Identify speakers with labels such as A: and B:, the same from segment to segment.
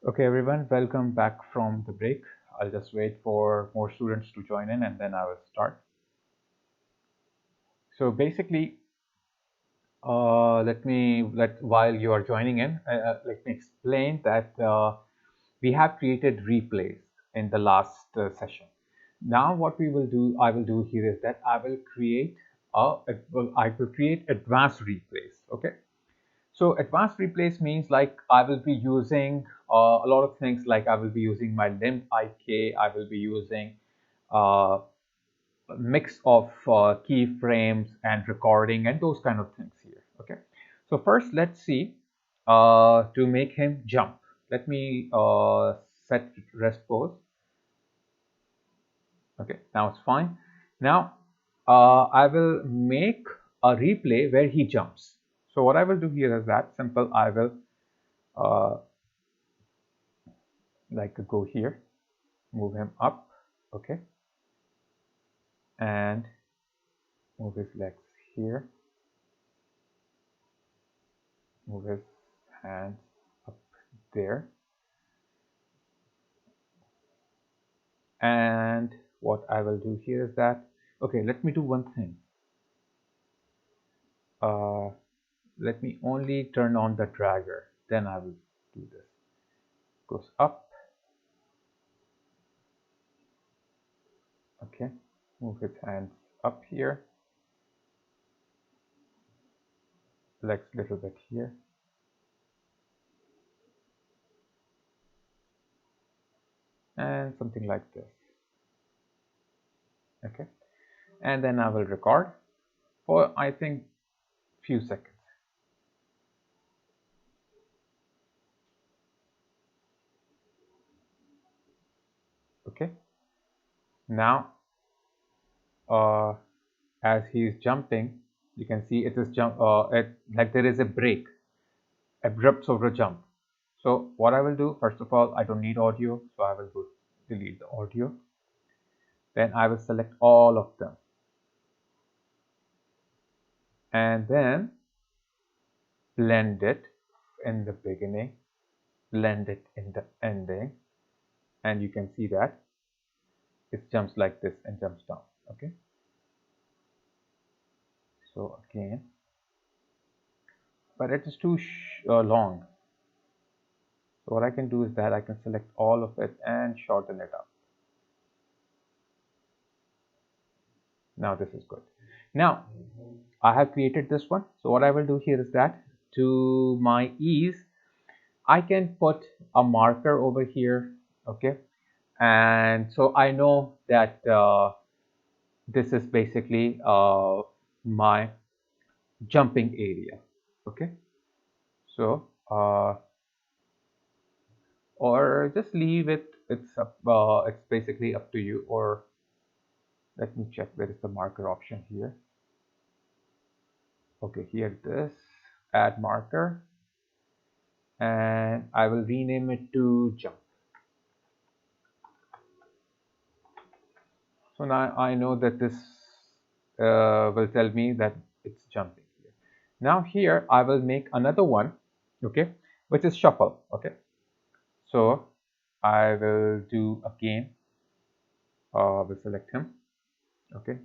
A: Okay, everyone, welcome back from the break. I'll just wait for more students to join in and then I will start. So basically, while you are joining in, let me explain that we have created replays in the last session. Now, what I will do here is that I will create advanced replays. Okay. So advanced replace means like I will be using a lot of things, like I will be using my limb IK, I will be using uh, a mix of keyframes and recording and those kind of things here. Okay. So first let's see to make him jump. Let me set rest pose. Okay, now it's fine. Now I will make a replay where he jumps. So what I will do here is that simple. I will uh, like go here, move him up, okay, and move his legs here, move his hands up there, and what I will do here is that, okay, let me do one thing. Uh, Let me only turn on the dragger, then I will do this. Goes up, okay, move his hands up here, legs a little bit here, and something like this, okay, and then I will record for I think few seconds. Okay, now as he is jumping, you can see it is like there is a break, abrupt over a jump. So what I will do, first of all, I don't need audio, so I will go delete the audio. Then I will select all of them, and then blend it in the beginning, blend it in the ending, and you can see that it jumps like this and jumps down. Okay, so again, but it is too long. So what I can do is that I can select all of it and shorten it up. Now this is good. Now I have created this one. So what I will do here is that to my ease, I can put a marker over here. Okay. And so I know that this is basically my jumping area. Okay. So, or just leave it. It's basically up to you. Or let me check where is the marker option here. Okay, here it is, add marker, and I will rename it to jump. So now I know that this will tell me that it's jumping here. Now here I will make another one, okay, which is shuffle. Okay, so I will do again, we'll select him, okay,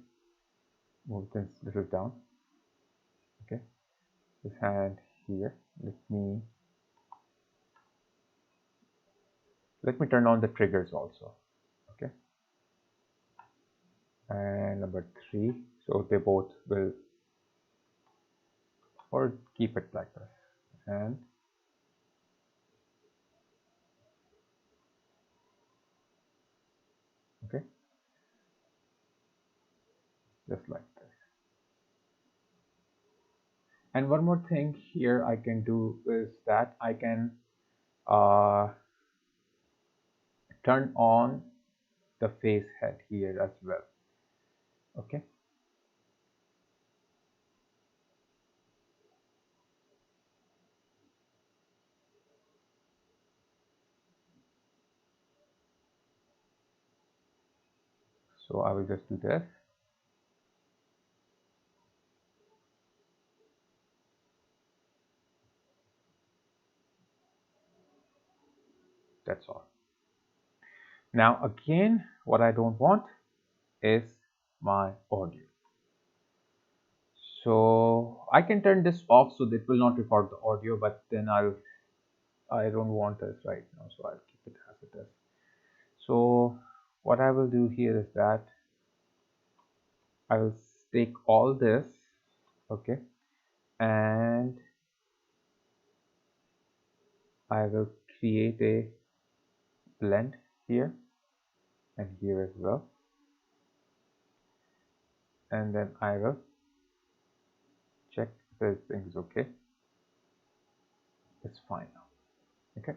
A: move this little down, okay, his hand here. Let me turn on the triggers also, okay, and number 3, so they both will, or keep it like this, and okay, just like this. And one more thing here I can do is that I can uh, turn on the face head here as well. Okay, so I will just do this. That's all. Now again, what I don't want is my audio. So I can turn this off so that it will not record the audio, but then I don't want this right now, so I'll keep it as it is. So what I will do here is that I will take all this, okay, and I will create a blend here and here as well, and then I will check if everything is okay. It's fine now. Okay.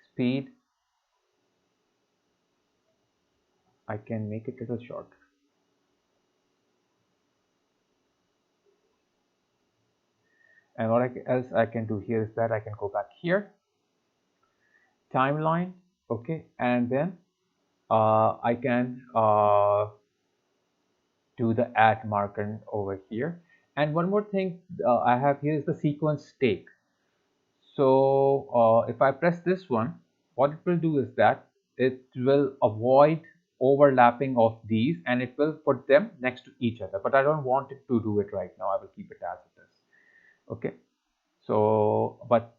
A: Speed, I can make it a little shorter. And what else I can do here is that I can go back here, timeline, okay, and then I can do the add marker over here. And one more thing I have here is the sequence take. So if I press this one, what it will do is that it will avoid overlapping of these and it will put them next to each other. But I don't want it to do it right now. I will keep it as it is. Okay. So, but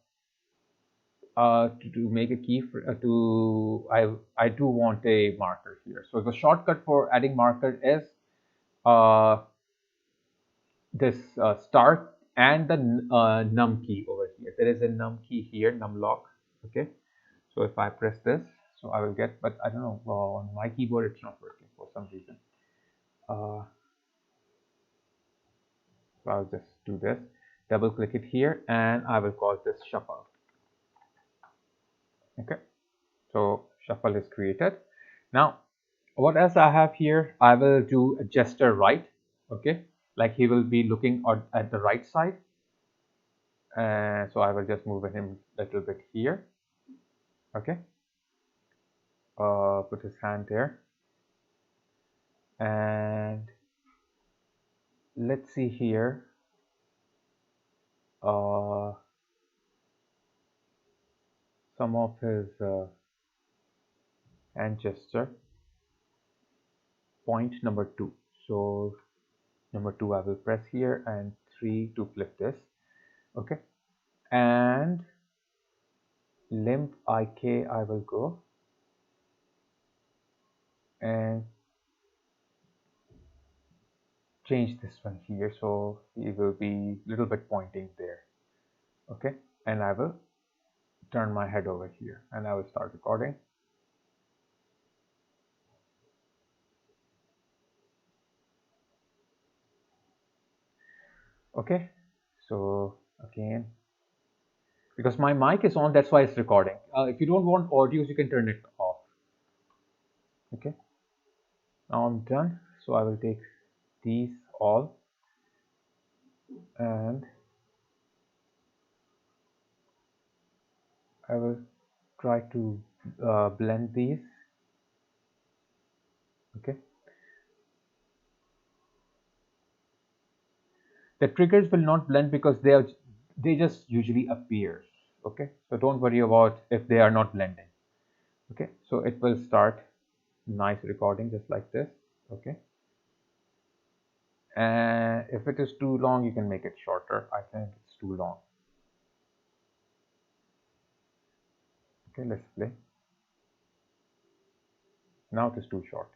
A: to make a key I do want a marker here. So the shortcut for adding marker is this start and the num key over here. There is a num key here, num lock. Okay, so if I press this, so I will get, but I don't know, on my keyboard it's not working for some reason. So I'll just do this, double click it here, and I will call this shuffle. Okay, so shuffle is created. Now what else I have here, I will do a gesture right. Okay, like he will be looking at the right side. So I will just move him a little bit here. Okay, put his hand there, and let's see here. Some of his hand gesture. Point number 2. So number 2 I will press here, and 3 to flip this. Okay, and limb IK I will go and change this one here, so he will be a little bit pointing there. Okay, and I will turn my head over here and I will start recording. Okay, so again, because my mic is on, that's why it's recording. If you don't want audios, you can turn it off. Okay, now I'm done. So I will take these all and I will try to blend these. Okay, the triggers will not blend because they just usually appear. Okay, so don't worry about if they are not blending. Okay, so it will start nice recording just like this. Okay, and if it is too long, you can make it shorter. I think it's too long. Okay, let's play. Now it is too short.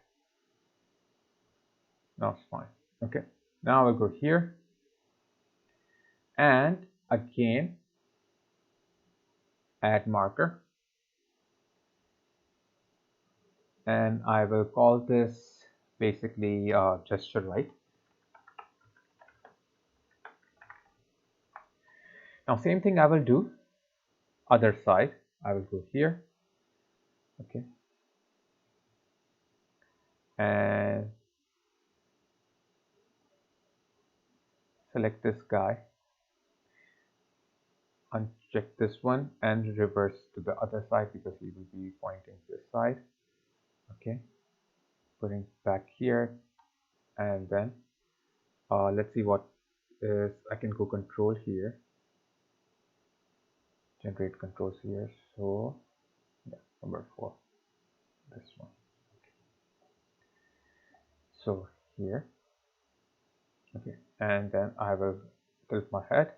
A: Now it's fine. Okay, now I'll go here and again add marker, and I will call this basically gesture right. Now same thing I will do other side. I will go here. Okay, and select this guy, uncheck this one and reverse to the other side because he will be pointing this side. Okay, putting back here, and then let's see what is, I can go control here generate controls here. So yeah, number 4, this one. So here, okay, and then I will tilt my head.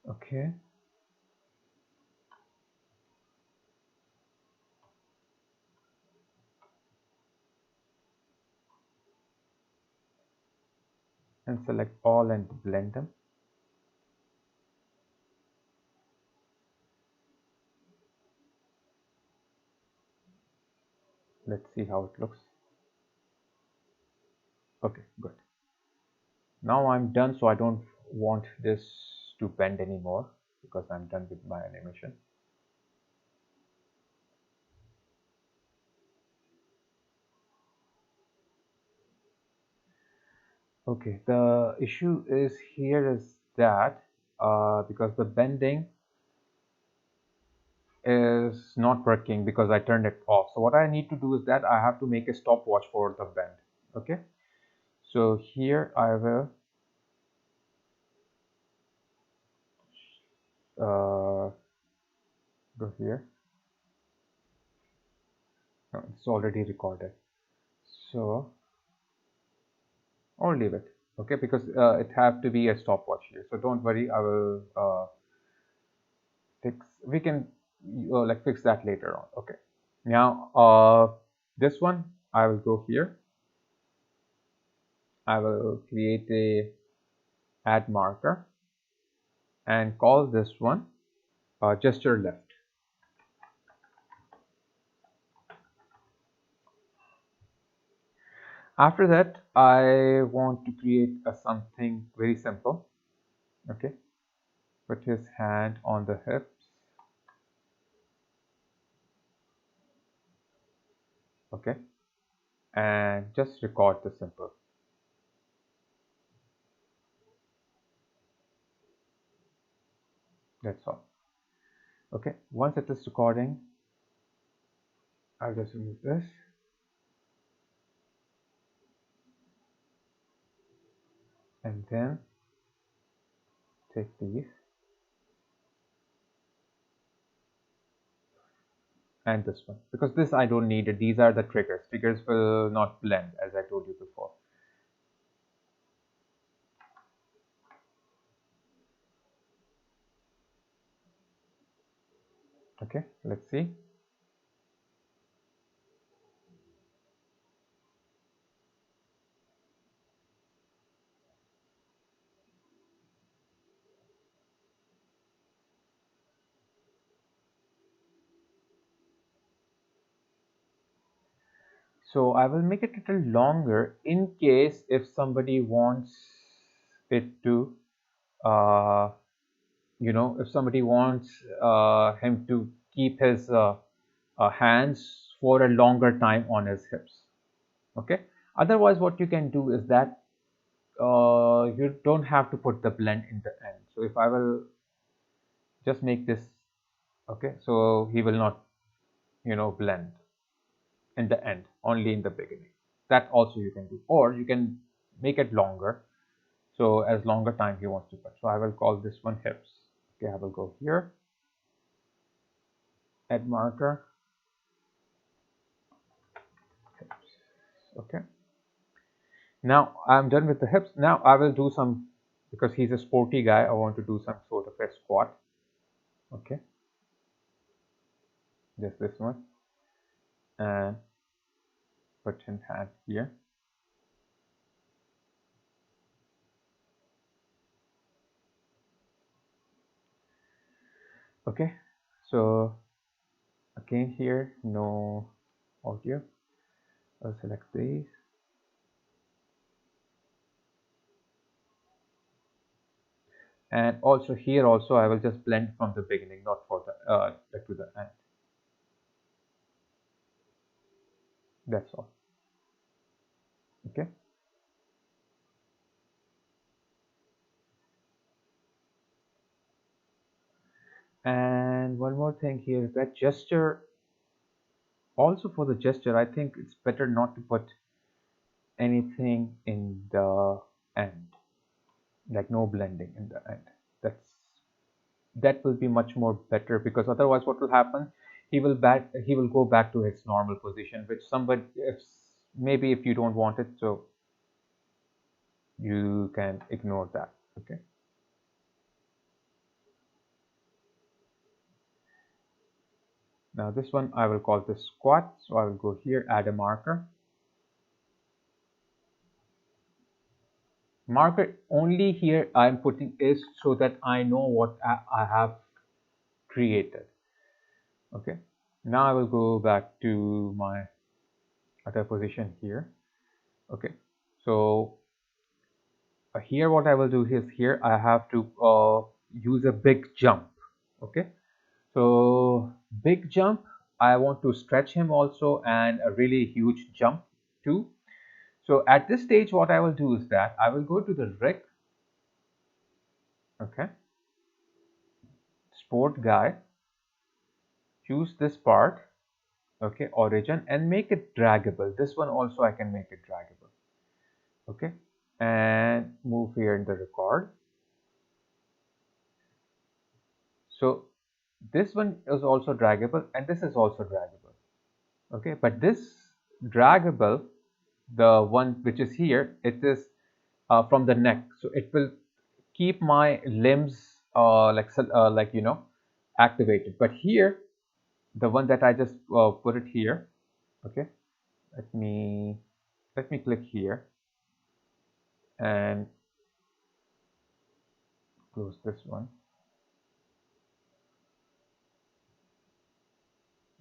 A: Okay, and select all and blend them. Let's see how it looks. Okay, good. Now I'm done, so I don't want this to bend anymore because I'm done with my animation. Okay, the issue is here is that because the bending is not working because I turned it off. So what I need to do is that I have to make a stopwatch for the bend. Okay, so here I will go here. No, it's already recorded, so I'll leave it. Okay, because it have to be a stopwatch here. So don't worry, I will we can like fix that later on. Okay, now this one I will go here. I will create a add marker and call this one gesture left. After that, I want to create something very simple. Okay, put his hand on the hips. Okay, and just record the simple. That's all. Okay, once it is recording, I'll just remove this. And then take these and this one, because this I don't need it. These are the triggers. Triggers will not blend, as I told you before. Okay, let's see. So I will make it a little longer in case if somebody wants it to, if somebody wants him to keep his hands for a longer time on his hips. Okay. Otherwise, what you can do is that you don't have to put the blend in the end. So if I will just make this, okay, so he will not, blend in the end, only in the beginning. That also you can do, or you can make it longer, so as longer time he wants to put. So I will call this one hips. Okay, I will go here, add marker, hips. Okay, now I'm done with the hips. Now I will do some, because he's a sporty guy, I want to do some sort of a squat. Okay, just this one, and put his hand here. Okay, so again here, no audio. I'll select these. And also here also I will just blend from the beginning, not for the to the end. That's all. Okay. And one more thing here is that gesture. Also for the gesture, I think it's better not to put anything in the end, like no blending in the end. That will be much more better, because otherwise what will happen, he will go back to his normal position, which somebody, if maybe if you don't want it, so you can ignore that. Okay, now this one I will call this squat, so I will go here, add a marker only. Here I'm putting is so that I know what I have created. Okay, now I will go back to my other position here. Okay, so here what I will do is, here I have to use a big jump. Okay, so big jump, I want to stretch him also, and a really huge jump too. So at this stage what I will do is that I will go to the rig. Okay, sport guy, choose this part. Okay, origin, and make it draggable. This one also I can make it draggable. Okay, and move here in the record. So this one is also draggable, and this is also draggable. Okay, but this draggable, the one which is here, it is from the neck, so it will keep my limbs like activated. But here, the one that I just put it here. Okay, let me click here and close this one.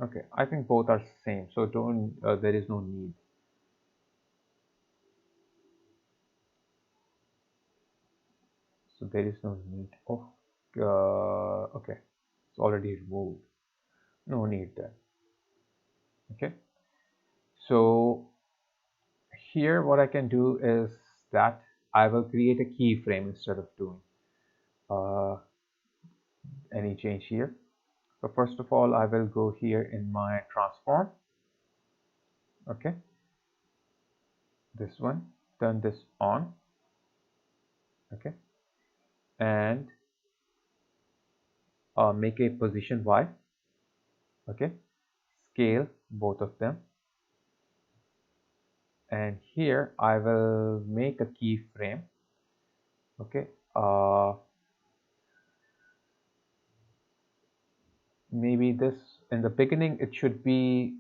A: Okay, I think both are same, so don't there is no need. So there is no need. Oh, okay, it's already removed. No need then. Okay, so here what I can do is that I will create a keyframe instead of doing uh, any change here. So first of all, I will go here in my transform. Okay, this one, turn this on. Okay, and make a position Y. Okay, scale both of them, and here I will make a keyframe. Okay, maybe this in the beginning it should be.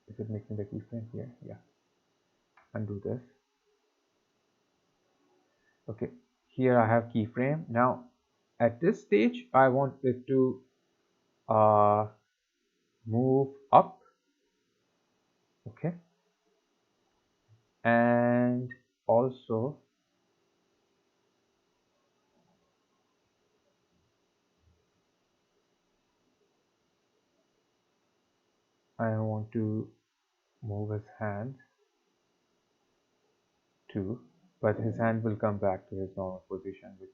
A: Is it making the keyframe here? Yeah, undo this. Okay, here I have keyframe. Now at this stage I want it to uh, move up. Okay, and also I want to move his hand too, but his hand will come back to his normal position, which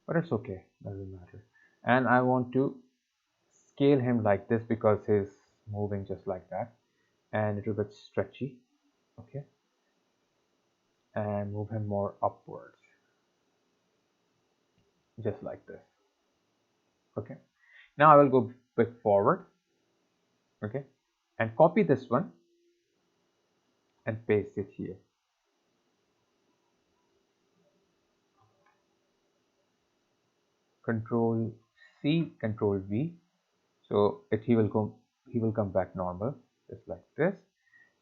A: but it's okay, doesn't matter. And I want to scale him like this because he's moving just like that, and a little bit stretchy. Okay, and move him more upwards, just like this. Okay, now I will go bit forward. Okay, and copy this one and paste it here. Control C, Control V. So he will come back normal, just like this.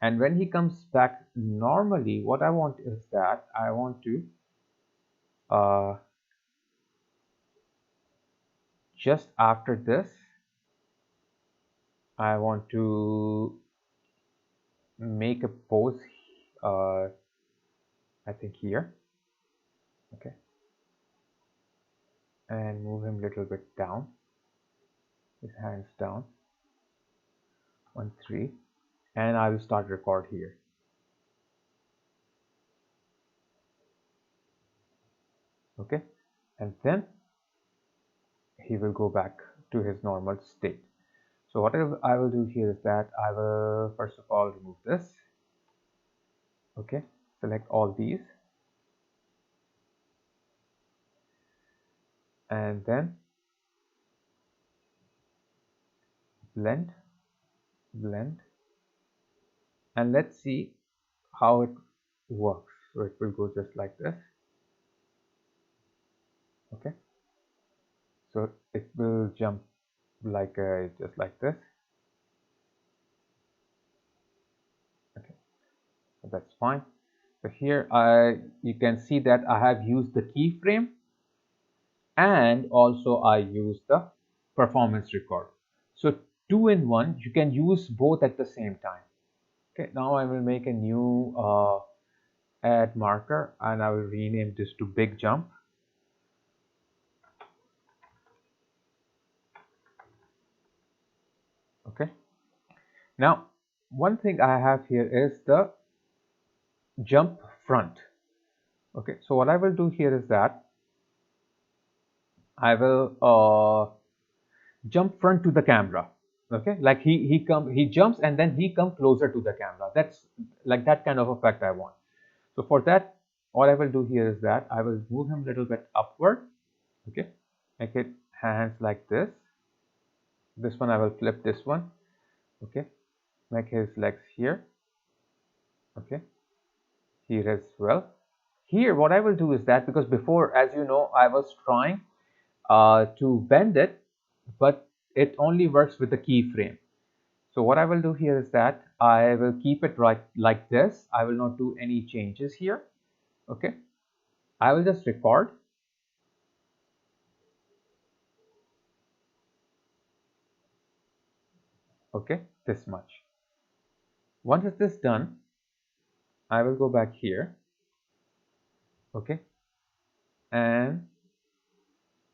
A: And when he comes back normally, what I want is that I want to just after this, I want to make a pose. I think here. Okay, and move him a little bit down. His hands down. 1, 3, and I will start record here. Okay, and then he will go back to his normal state. So what I will do here is that I will first of all remove this. Okay, select all these, and then blend, blend, and let's see how it works. So it will go just like this. Okay, so it will jump like just like this. Okay, so that's fine. So here you can see that I have used the keyframe, and also I use the performance record. So 2 in 1, you can use both at the same time. Okay, now I will make a new add marker, and I will rename this to big jump. Okay, now one thing I have here is the jump front. Okay, so what I will do here is that I will jump front to the camera. Okay, like he jumps and then he come closer to the camera. That's like that kind of effect I want. So for that, what I will do here is that I will move him a little bit upward. Okay, make it hands like this. This one I will flip this one. Okay, make his legs here. Okay, here as well. Here what I will do is that, because before, as you know, I was trying to bend it, but it only works with the keyframe. So what I will do here is that I will keep it right like this. I will not do any changes here. Okay, I will just record. Okay, this much. Once it is done, I will go back here. Okay, and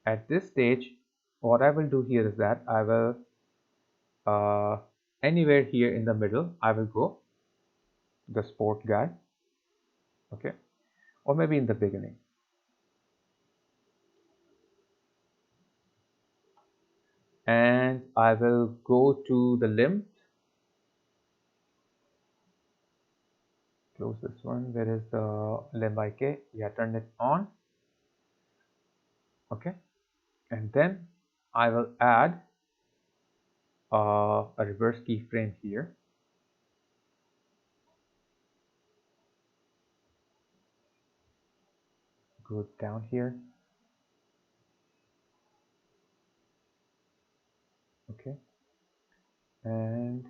A: at this stage, what I will do here is that I will anywhere here in the middle, I will go the sport guy. Okay, or maybe in the beginning. And I will go to the limb. Close this one. Where is the limb IK? Yeah, turn it on. Okay, and then I will add a reverse keyframe here. Go down here. Okay, and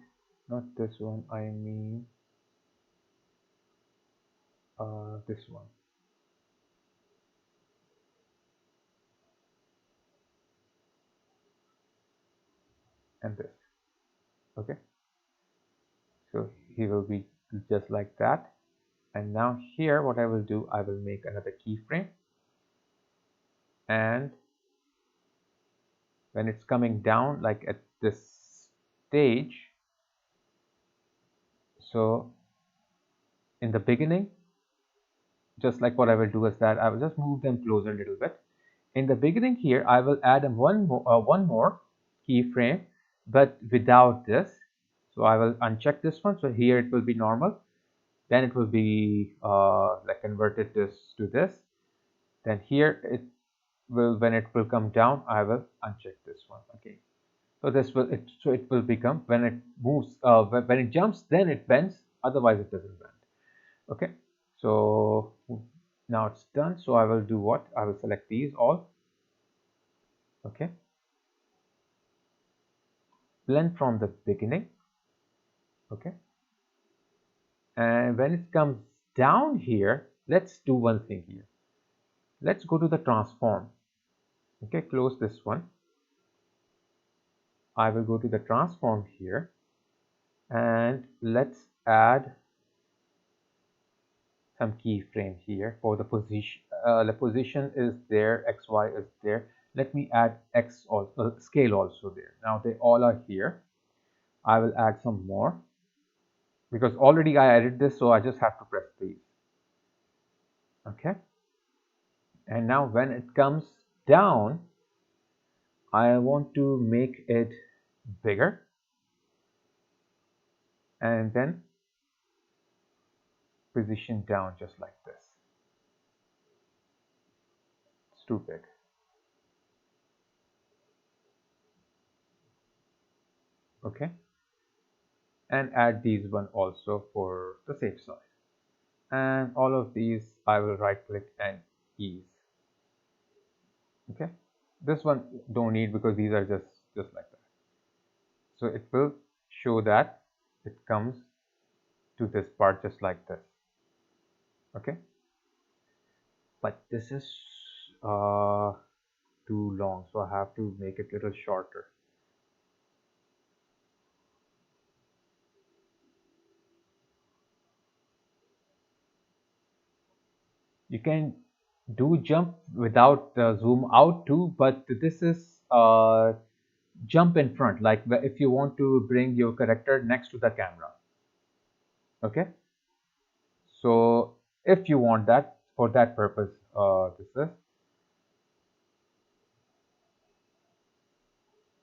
A: not this one, I mean this one. And this. Okay, so he will be just like that. And now here what I will do, I will make another keyframe, and when it's coming down like at this stage, so in the beginning, just like what I will do is that I will just move them closer a little bit. In the beginning here, I will add one more keyframe, but without this. So I will uncheck this one. So here it will be normal. Then it will be like converted this to this. Then here it will, when it will come down, I will uncheck this one. Okay. So this will it will become, when it moves, when it jumps, then it bends. Otherwise, it doesn't bend. Okay. So now it's done. So I will do what? I will select these all. Okay. Blend from the beginning. Okay. And when it comes down here, let's do one thing here. Let's go to the transform. Okay, close this one. I will go to the transform here, and let's add some keyframe here for the position. The position is there, XY is there. Let me add X also, scale also there. Now they all are here. I will add some more because already I added this, so I just have to press these. Okay. And now when it comes down, I want to make it bigger. and then position down just like this. It's too big. Okay, and add these one also for the safe side. And all of these I will right click and ease. Okay, this one don't need because these are just like that. So it will show that it comes to this part just like this. Okay, but this is too long, so I have to make it a little shorter. You can do jump without zoom out too, but this is jump in front, like if you want to bring your character next to the camera. Okay, so if you want that, for that purpose, this is.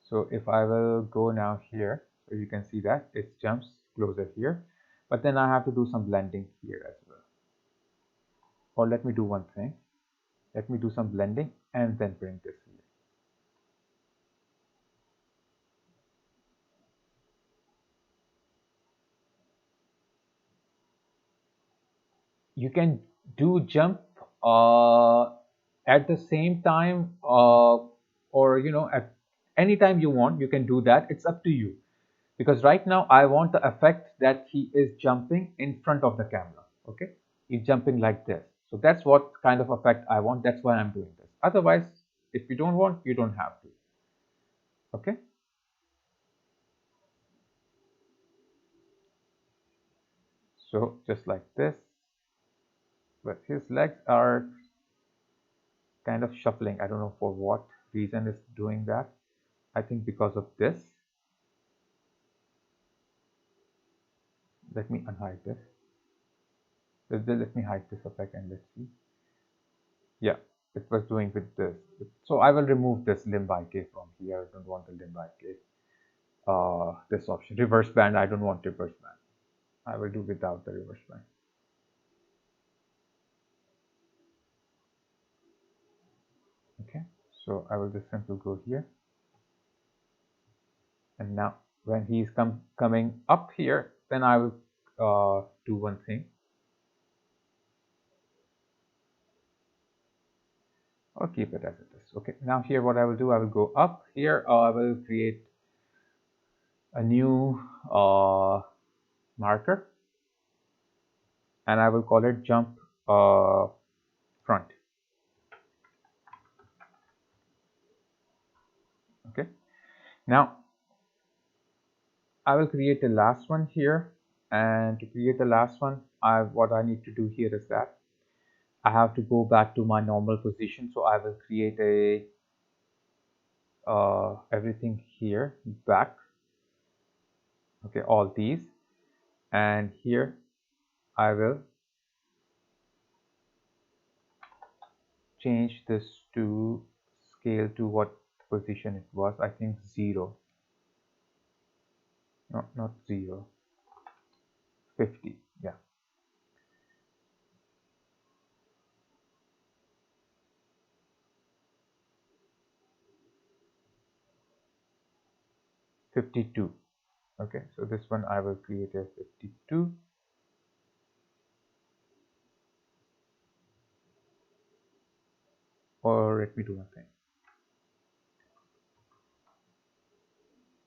A: So if I will go now here, so you can see that it jumps closer here, but then I have to do some blending here as well. Or let me do one thing. Let me do some blending and then bring this here. You can do jump at the same time, or at any time you want, you can do that. It's up to you, because right now I want the effect that he is jumping in front of the camera. Okay, he's jumping like this, so that's what kind of effect I want. That's why I'm doing this. Otherwise, if you don't want, you don't have to. Okay, so just like this, but his legs are kind of shuffling. I don't know for what reason is doing that. I think because of this. Let me unhide this. Let me hide this effect and let's see. Yeah, it was doing with this. So I will remove this limb by K from here. I don't want the limb by K. This option, reverse band. I don't want reverse band. I will do without the reverse band. Okay, so I will just simply go here. And now when he's coming up here, then I will do one thing. I'll keep it as it is. Okay, now here what I will do, I will go up here. I will create a new marker, and I will call it jump front. Okay, now I will create the last one here, and to create the last one, what I need to do here is that I have to go back to my normal position. So I will create a everything here back. Okay, all these, and here I will change this to scale to what position it was. I think 0. No, not 0. 50. Yeah. 52. Okay, so this one I will create as 52. Or let me do one thing.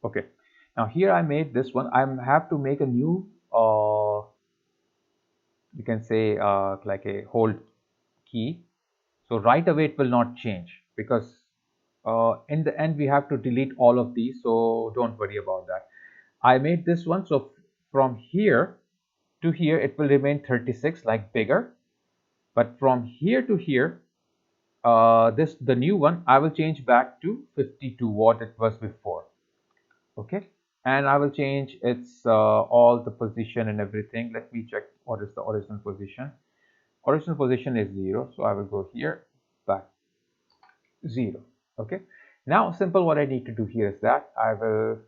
A: Okay, now here I made this one. I have to make a new you can say like a hold key. So right away it will not change, because in the end we have to delete all of these, so don't worry about that. I made this one, so from here to here it will remain 36, like bigger, but from here to here, the new one, I will change back to 52, what it was before. Okay, and I will change its all the position and everything. Let me check what is the original position. Original position is 0, so I will go here, back 0. Okay, now simple, what I need to do here is that I will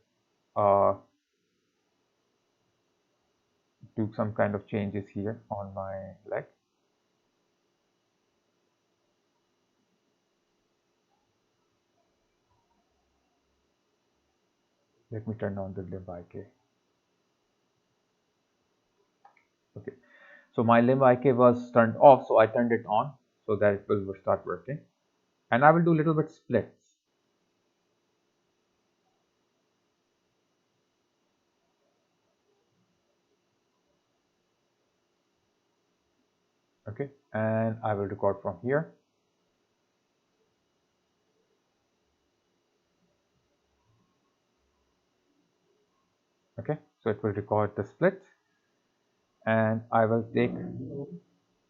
A: do some kind of changes here on my leg. Let me turn on the limb IK. Okay, so my limb IK was turned off, so I turned it on so that it will start working. And I will do a little bit splits. Okay, and I will record from here. Okay, so it will record the splits, and I will take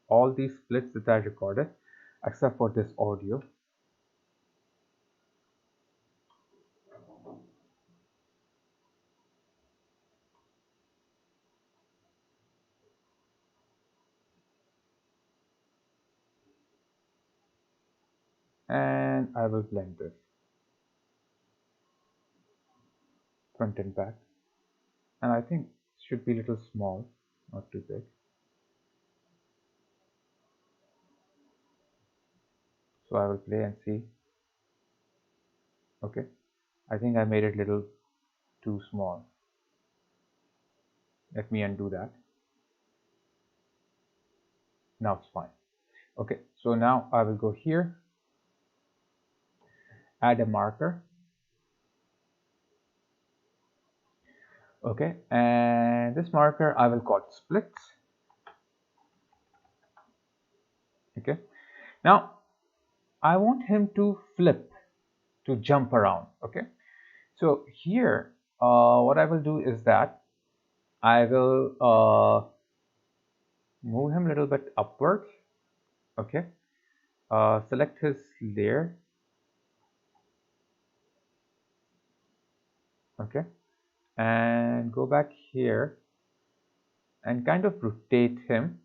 A: all these splits that I recorded except for this audio. And I will blend this front and back, and I think it should be a little small, not too big. So I will play and see. Okay, I think I made it a little too small. Let me undo that. Now it's fine. Okay, so now I will go here, add a marker. Okay, and this marker I will call splits. Okay, now I want him to flip, to jump around. Okay, so here what I will do is that I will move him a little bit upwards. Okay, select his layer. Okay, and go back here and kind of rotate him,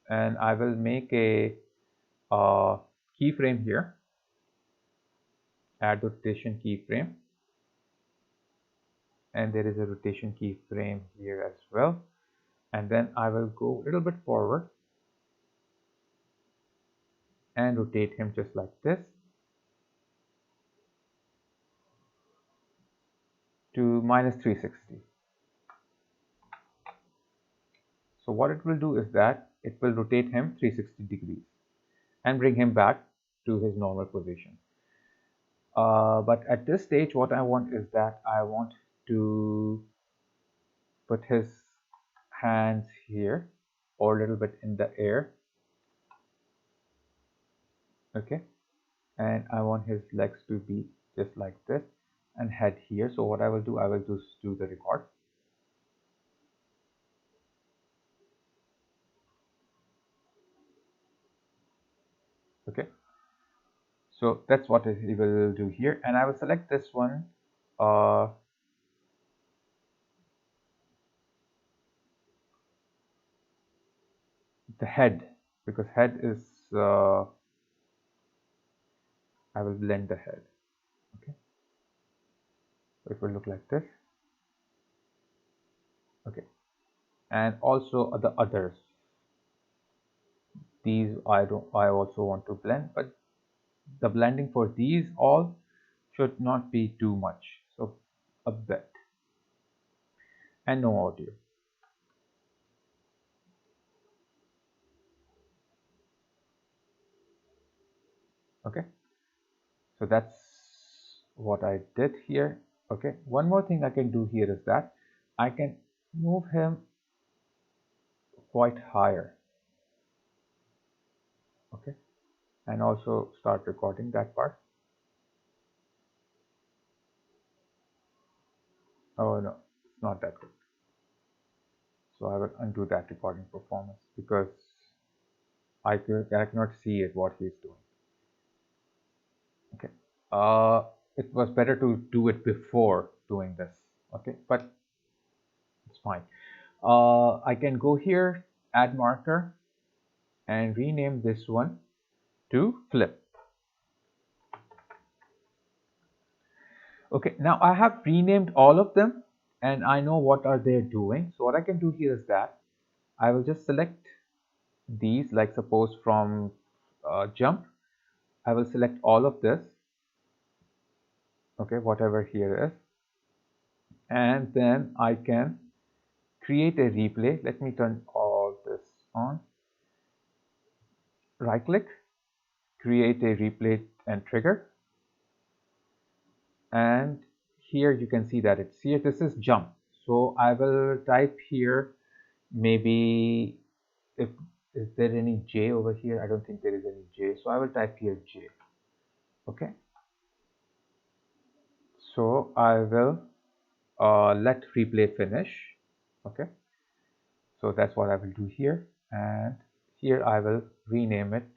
A: and I will make a keyframe here. Add rotation keyframe, and there is a rotation keyframe here as well. And then I will go a little bit forward and rotate him just like this to -360. So what it will do is that it will rotate him 360 degrees and bring him back to his normal position. But at this stage, what I want is that I want to put his hands here or a little bit in the air. Okay, and I want his legs to be just like this and head here. So what I will do just do the record. Okay, so that's what he will do here, and I will select this one, the head, because head is I will blend the head. Okay, so it will look like this. Okay, and also the others, these I also want to blend, but the blending for these all should not be too much, so a bit, and no audio. Okay, so that's what I did here. Okay, one more thing I can do here is that I can move him quite higher. Okay, and also start recording that part. Oh no, it's not that good. So I will undo that recording performance because I cannot see it what he's doing. Okay, it was better to do it before doing this. Okay, but it's fine. I can go here, add marker, and rename this one to flip. Okay, now I have renamed all of them, and I know what are they doing. So what I can do here is that I will just select these, like suppose from jump, I will select all of this, okay, whatever here is, and then I can create a replay. Let me turn all this on. Right click, create a replay and trigger, and here you can see that it's here. This is jump. So I will type here, maybe, if is there any J over here? I don't think there is any J. So I will type here J. Okay. So I will let replay finish. Okay. So that's what I will do here. And here I will rename it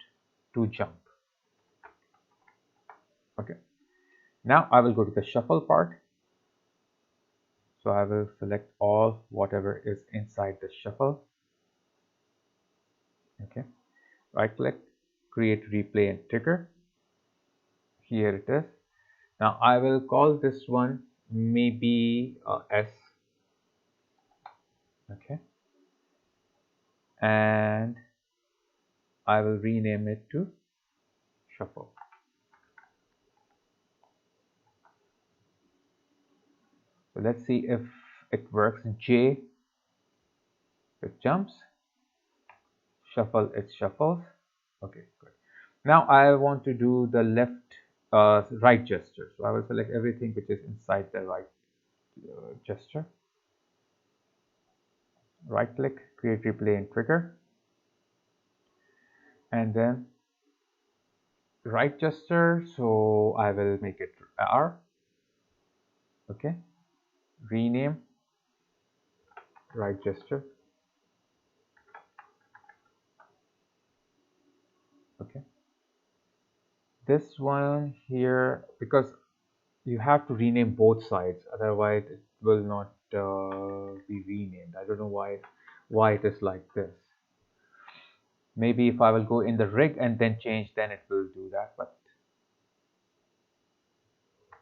A: to jump. Okay. Now I will go to the shuffle part. So I will select all whatever is inside the shuffle. Okay. Right click, create replay and trigger. Here it is. Now I will call this one maybe S. Okay. And I will rename it to shuffle. So let's see if it works. J, it jumps. Shuffle, it shuffles. Okay, good. Now I want to do the right gesture. So I will select everything which is inside the right gesture. Right click, create replay and trigger. And then right gesture. So I will make it R. Okay. Rename right gesture. Okay. This one here, because you have to rename both sides, otherwise it will not be renamed. I don't know why it is like this. Maybe if I will go in the rig and then change, then it will do that, but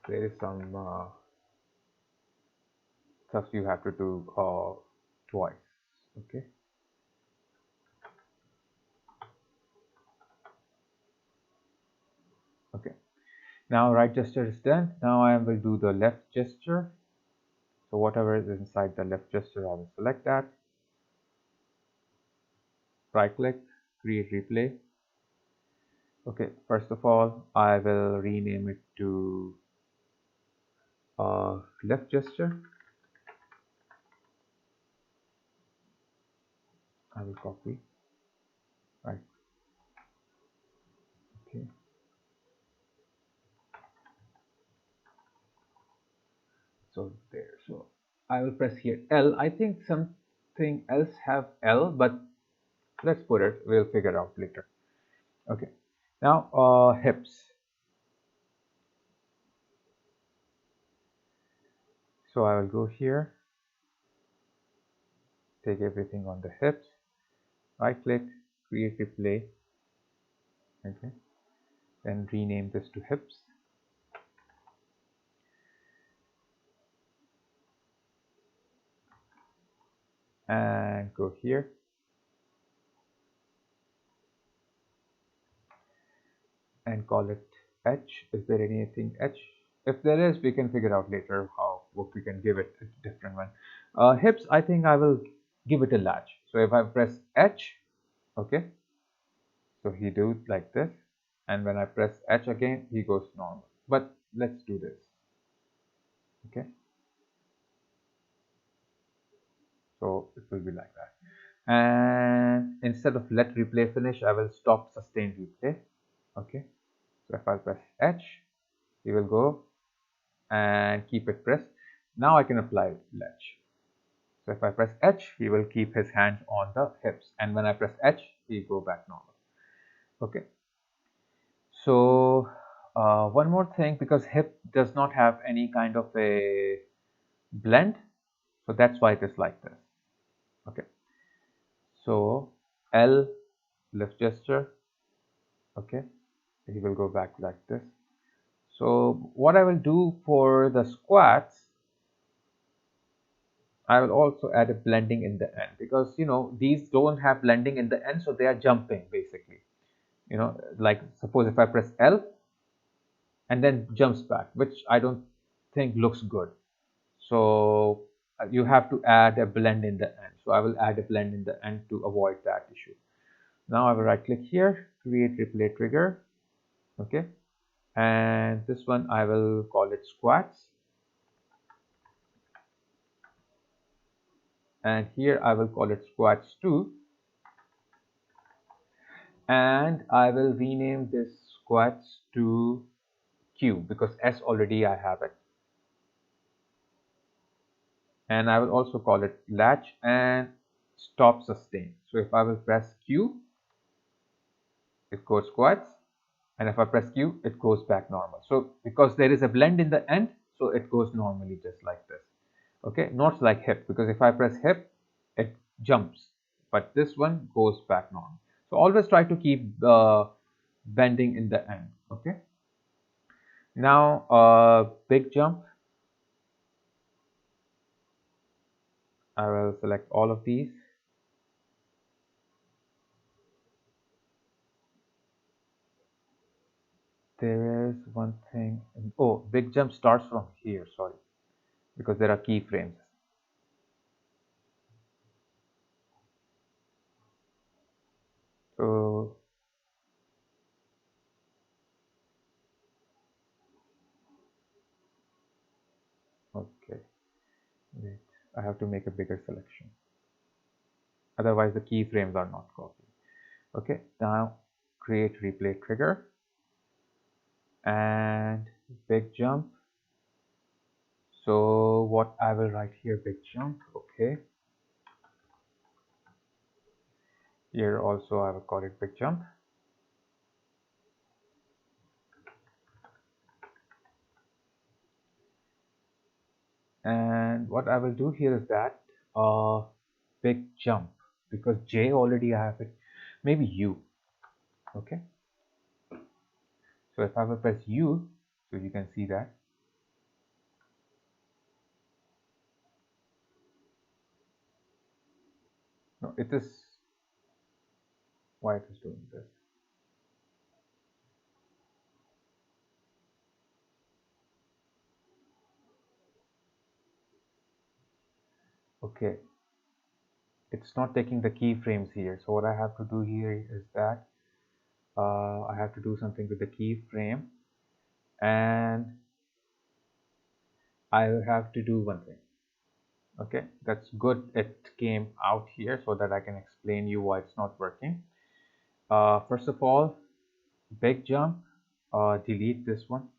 A: there is some stuff you have to do twice. Okay. Okay. Now right gesture is done. Now I will do the left gesture. So whatever is inside the left gesture, I will select that. Right click, create replay. Okay, first of all, I will rename it to left gesture. I will copy. Right. Okay. So there. So I will press here L. I think something else have L, but let's put it. We'll figure out later. Okay. Now hips. So I will go here. Take everything on the hips. Right click, create replay. Okay. Then rename this to hips. And go here. And call it H. Is there anything H? If there is, we can figure out later what we can give it a different one. Hips, I think I will give it a latch. So if I press H, okay, so he do like this, and when I press H again, he goes normal. But let's do this. Okay, so it will be like that. And instead of let replay finish, I will stop sustain replay. Okay, so if I press H, he will go and keep it pressed. Now I can apply latch. So if I press H, he will keep his hands on the hips, and when I press H, he go back normal. Okay. So one more thing, because hip does not have any kind of a blend, so that's why it is like this. Okay. So L, left gesture. Okay. He will go back like this. So what I will do for the squats, I will also add a blending in the end, because you know these don't have blending in the end, so they are jumping basically. You know, like suppose if I press L and then jumps back, which I don't think looks good. So you have to add a blend in the end. So I will add a blend in the end to avoid that issue. Now I will right click here, create replay trigger. Okay, and this one I will call it squats, and here I will call it squats 2, and I will rename this squats to Q because S already I have it, and I will also call it latch and stop sustain. So if I will press Q, it goes squats, and if I press Q, it goes back normal. So because there is a blend in the end, so it goes normally just like this. Okay, not like hip, because if I press hip, it jumps, but this one goes back normal. So always try to keep the bending in the end. Okay, now big jump, I will select all of these. There is one thing, oh, big jump starts from here, sorry, because there are keyframes. So okay, wait, I have to make a bigger selection, otherwise the keyframes are not copied. Okay, now create replay trigger and big jump. So what I will write here, big jump. Okay, here also I will call it big jump. And what I will do here is that big jump, because J already I have it, maybe U. Okay, so if I will press U, so you can see that. No, it is, why it is doing this. Okay, it's not taking the keyframes here. So what I have to do here is that I have to do something with the keyframe, and I will have to do one thing. Okay, that's good, it came out here so that I can explain you why it's not working. First of all, big jump, delete this one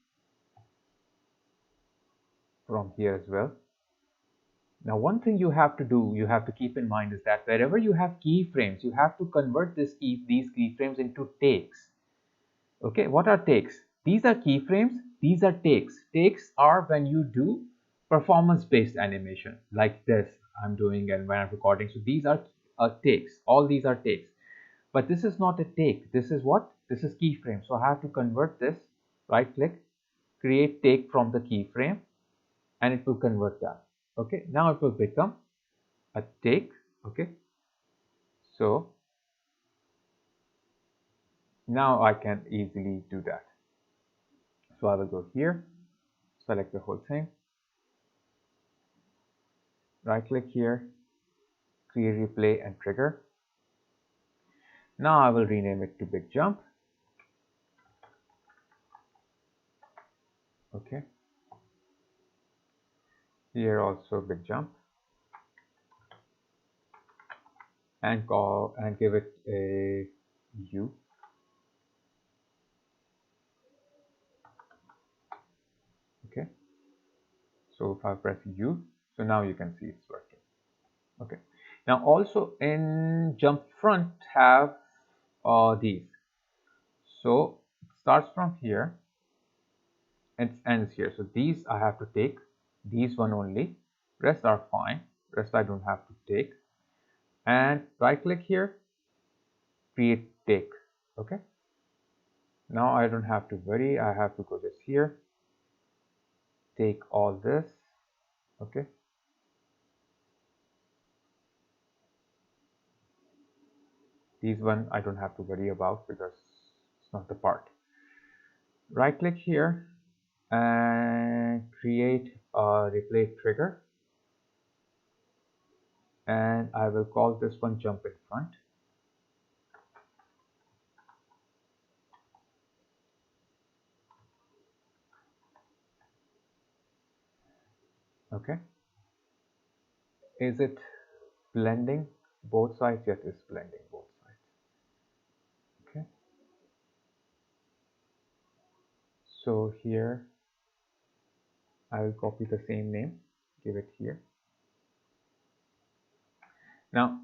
A: from here as well. Now one thing you have to do, you have to keep in mind, is that wherever you have keyframes, you have to convert these keyframes into takes. Okay, what are takes? These are keyframes, these are takes. Takes are when you do performance based animation like this I'm doing and when I'm recording. So these are takes, all these are takes. But this is not a take, this is what? This is keyframe. So I have to convert this, right click, create take from the keyframe, and it will convert that. Okay, now it will become a take. Okay, so now I can easily do that. So I will go here, select the whole thing, right click here, create replay and trigger. Now I will rename it to big jump. Okay, here also big jump, and call and give it a U. Okay, so if I press U, so now you can see it's working. Okay, now also in jump front have these. So it starts from here and it ends here. So these I have to take, these one only, rest are fine, rest I don't have to take. And right click here, create take. Okay, now I don't have to worry, I have to go just here, take all this. Okay, These one I don't have to worry about because it's not the part. Right click here and create a replay trigger, and I will call this one jump in front. Okay, is it blending both sides? Yes, it's blending both sides. Okay, so here I will copy the same name, give it here. Now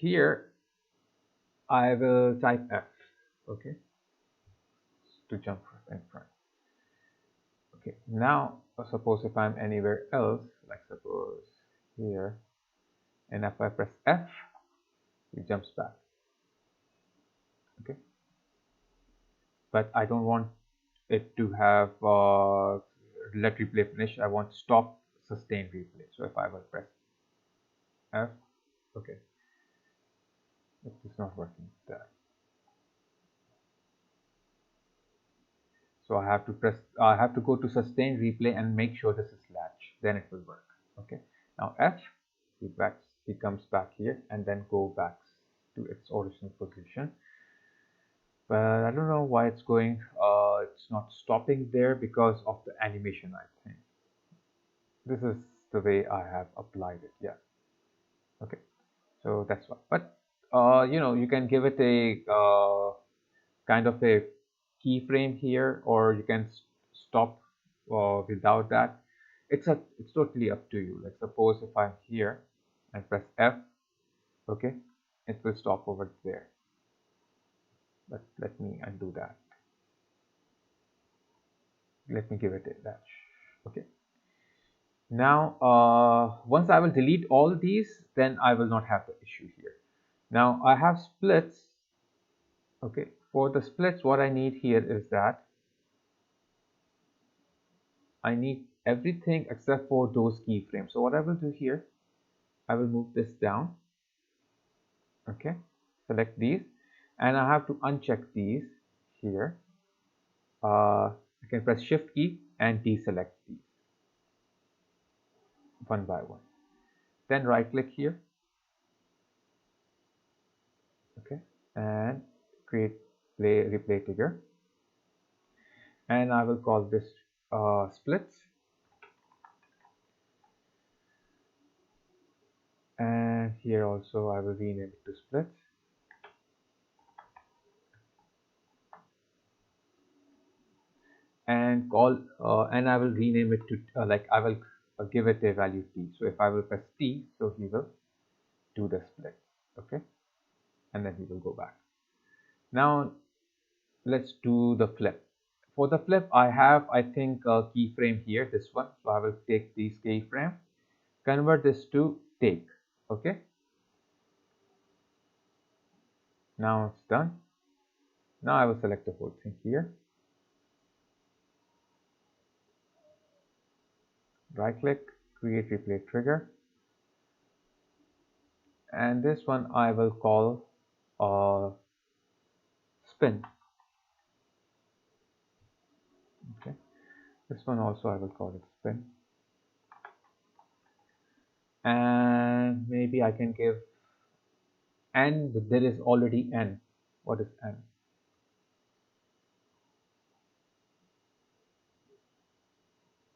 A: here I will type F, okay, to jump in front. Okay, now suppose if I'm anywhere else, like suppose here, and if I press F, it jumps back. Okay, but I don't want it to have let replay finish. I want stop sustain replay. So if I will press F, okay, it is not working there. So I have to go to sustain replay and make sure this is latch, then it will work. Okay, now F, he comes back here and then go back to its original position. But I don't know why it's going, it's not stopping there because of the animation, I think. This is the way I have applied it, yeah. Okay, so that's why. But you know, you can give it a kind of a keyframe here, or you can stop without that. It's totally up to you. Like suppose if I'm here and press F, okay, it will stop over there. But let me undo that. Let me give it a latch. Okay. Now, once I will delete all these, then I will not have the issue here. Now I have splits. Okay, for the splits, what I need here is that I need everything except for those keyframes. So what I will do here, I will move this down. Okay, select these, and I have to uncheck these here. I can press Shift key and deselect these one by one. Then right click here. Okay, and create replay trigger, and I will call this splits, and here also I will rename it to splits, and call and I will rename it to like I will give it a value t. So if I will press t, so he will do the split. Okay, and then he will go back. Now let's do the flip. For the flip, I have, I think, a keyframe here, this one. So I will take these keyframe, convert this to take. Okay, now it's done. Now I will select the whole thing here, right click, create replay trigger, and this one I will call spin. Okay, this one also I will call it spin, and maybe I can give n, but there is already n. What is n?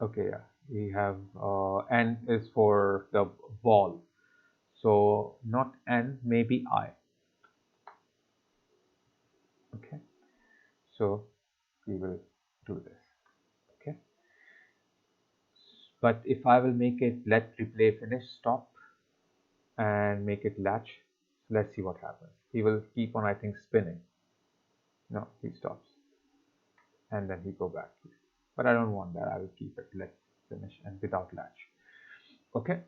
A: Okay, yeah, we have n is for the ball, so not n, maybe I. Okay, so we will do this. Okay, but if I will make it let replay finish stop and make it latch, let's see what happens. He will keep on, I think, spinning. No, he stops, and then he go back here. But I don't want that. I will keep it let finish and without latch. Okay,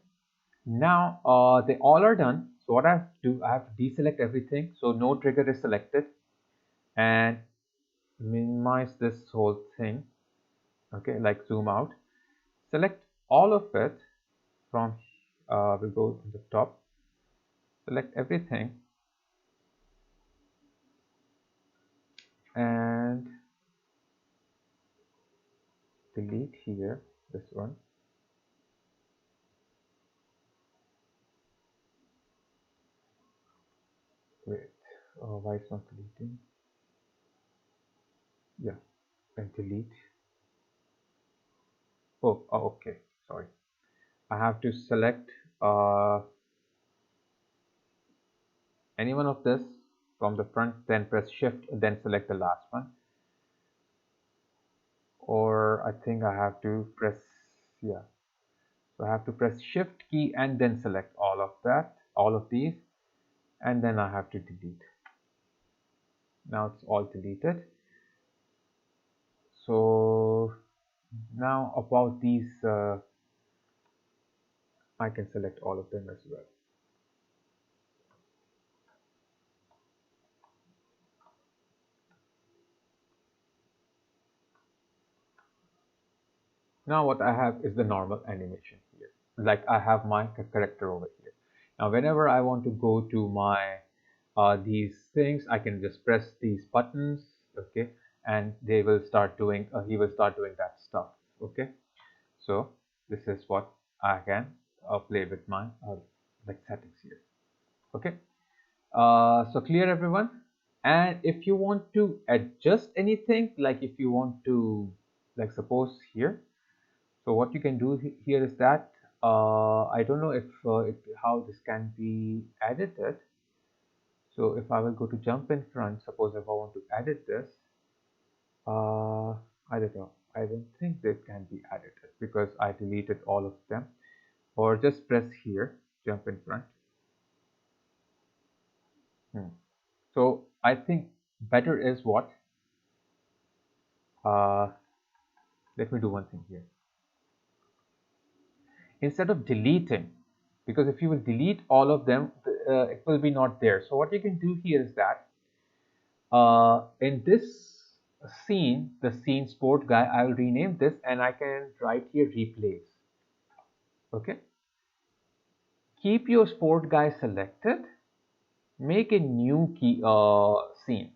A: now they all are done. So what I have to do, I have to deselect everything, so no trigger is selected, and minimize this whole thing. Okay, like zoom out, select all of it from we'll go to the top, select everything and delete here this one. Wait, why it's not deleting? Yeah, and delete. Oh, okay, sorry. I have to select any one of this from the front, then press shift, then select the last one. Or I think I have to press, yeah. So I have to press shift key and then select all of that, all of these, and then I have to delete. Now it's all deleted. So now about these, I can select all of them as well. Now what I have is the normal animation here. Like I have my character over here. Now whenever I want to go to my these things, I can just press these buttons, okay, and they will start doing, he will start doing that stuff, okay. So this is what I can play with my like settings here, okay. So clear everyone? And if you want to adjust anything, like if you want to, like suppose here, so what you can do here is that I don't know if how this can be edited. So if I will go to jump in front, suppose if I want to edit this, I don't know. I don't think this can be edited because I deleted all of them. Or just press here, jump in front. So I think better is what? Uh, Let me do one thing here. Instead of deleting, because if you will delete all of them, it will be not there. So what you can do here is that in this scene, the scene sport guy, I will rename this and I can write here replace. Okay. Keep your sport guy selected. Make a new scene.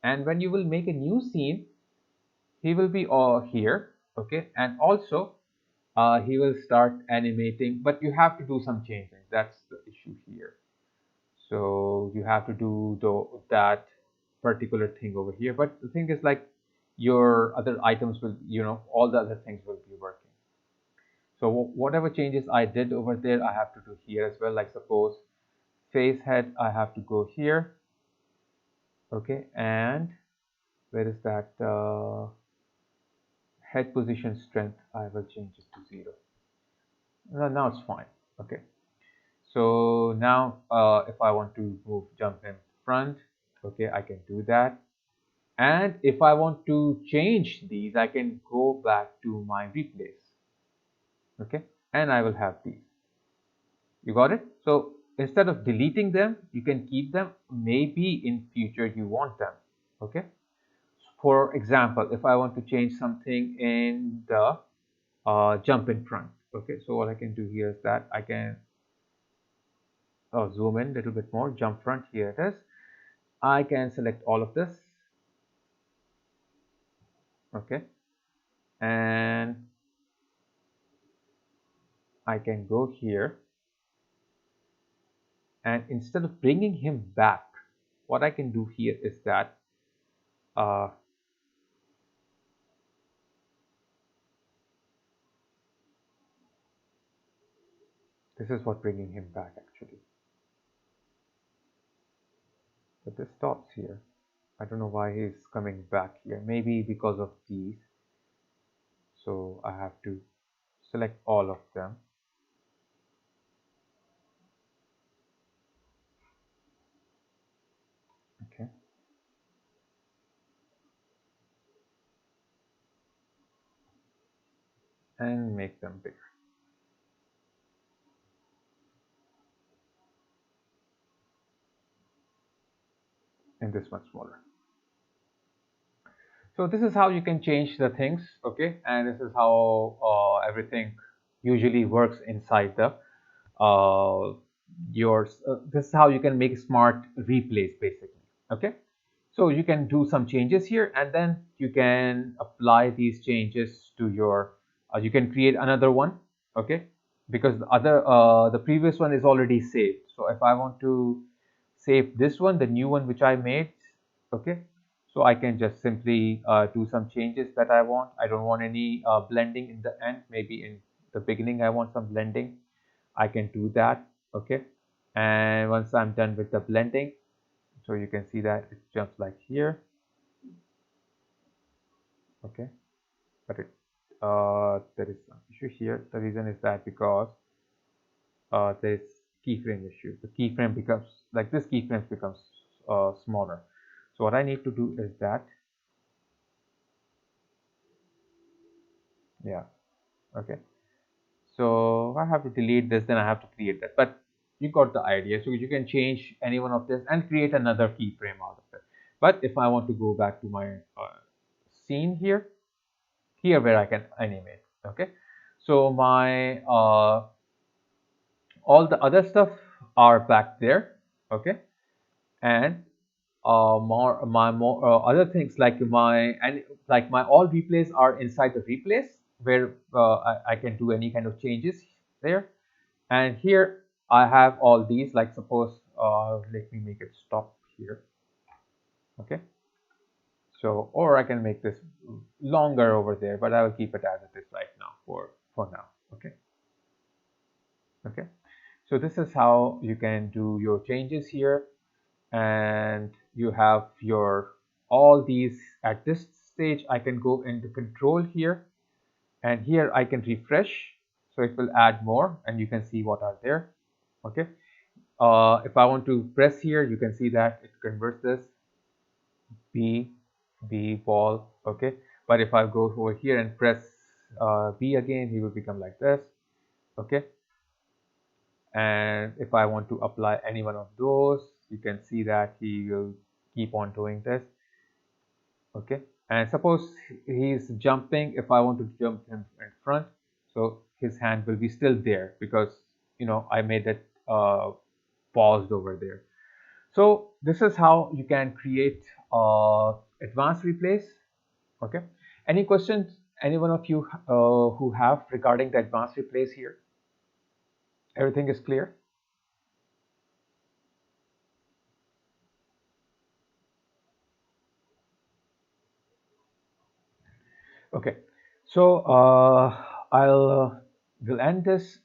A: And when you will make a new scene, he will be here. Okay. And also he will start animating, but you have to do some changing. That's the issue here. So you have to do that particular thing over here. But the thing is, like, your other items will, all the other things will be working. So whatever changes I did over there, I have to do here as well. Like suppose face head, I have to go here. Okay, and where is that head position strength? I will change it to 0. Now it's fine. Okay. So now if I want to jump in front, okay, I can do that. And if I want to change these, I can go back to my replace. Okay, and I will have these. You got it? So instead of deleting them, you can keep them. Maybe in future you want them. Okay. For example, if I want to change something in the jump in front. Okay, so what I can do here is that I can zoom in a little bit more, jump front, here it is. I can select all of this, okay, and I can go here, and instead of bringing him back, what I can do here is that this is what bringing him back actually. But this stops here. I don't know why he's coming back here. Maybe because of these. So I have to select all of them. Okay. And make them bigger. And this one smaller. So this is how you can change the things, okay? And this is how everything usually works inside the this is how you can make smart replays basically. Okay, so you can do some changes here, and then you can apply these changes to your you can create another one. Okay, because the previous one is already saved. So if I want to save this one, the new one which I made, okay, so I can just simply do some changes that I want. I don't want any blending in the end. Maybe in the beginning I want some blending. I can do that. Okay, and once I'm done with the blending, so you can see that it jumps like here. Okay, but there is some issue here. The reason is that because there is keyframe issue. The keyframe becomes like this. Keyframe becomes smaller. So what I need to do is that, yeah, okay. So I have to delete this, then I have to create that. But you got the idea. So you can change any one of this and create another keyframe out of it. But if I want to go back to my scene here where I can animate. Okay, so my all the other stuff are back there. Okay, and more other things like my all replays are inside the replays where I can do any kind of changes there. And here I have all these, like suppose let me make it stop here. Okay, so or I can make this longer over there, but I will keep it as it is right now for now. Okay, okay, so this is how you can do your changes here. And you have your all these. At this stage I can go into control here, and here I can refresh, so it will add more and you can see what are there. Okay, if I want to press here, you can see that it converts this B ball. Okay, but if I go over here and press B again, he will become like this. Okay, and if I want to apply any one of those, you can see that he will keep on doing this. Okay, and suppose he's jumping. If I want to jump him in front, so his hand will be still there because I made it paused over there. So this is how you can create advanced replays. Okay, any questions, any one of you who have regarding the advanced replays here? Everything is clear? Okay, so we'll end this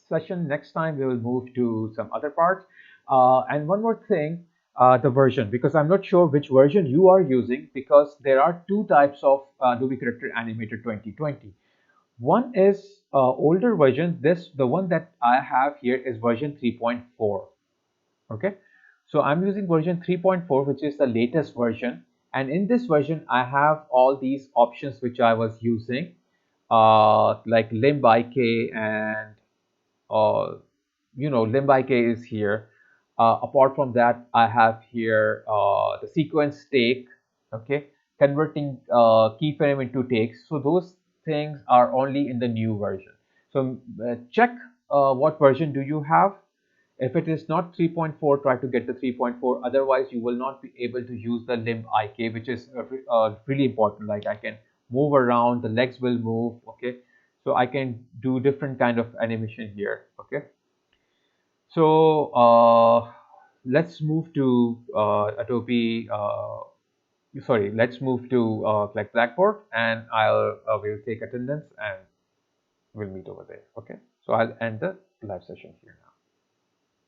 A: session. Next time we will move to some other parts. And one more thing, the version, because I'm not sure which version you are using, because there are two types of Adobe Character Animator 2020. One is older version. The one that I have here is version 3.4. Okay, so I'm using version 3.4, which is the latest version, and in this version I have all these options which I was using, like limb IK, and limb IK is here. Apart from that, I have here the sequence take. Okay, converting keyframe into takes. So those things are only in the new version. So check what version do you have. If it is not 3.4, try to get the 3.4. Otherwise, you will not be able to use the limb IK, which is really important. Like I can move around, the legs will move. Okay, so I can do different kind of animation here. Okay, so let's move to Adobe. Sorry, let's move to like Blackboard, and we'll take attendance and we'll meet over there. Okay, so I'll end the live session here now.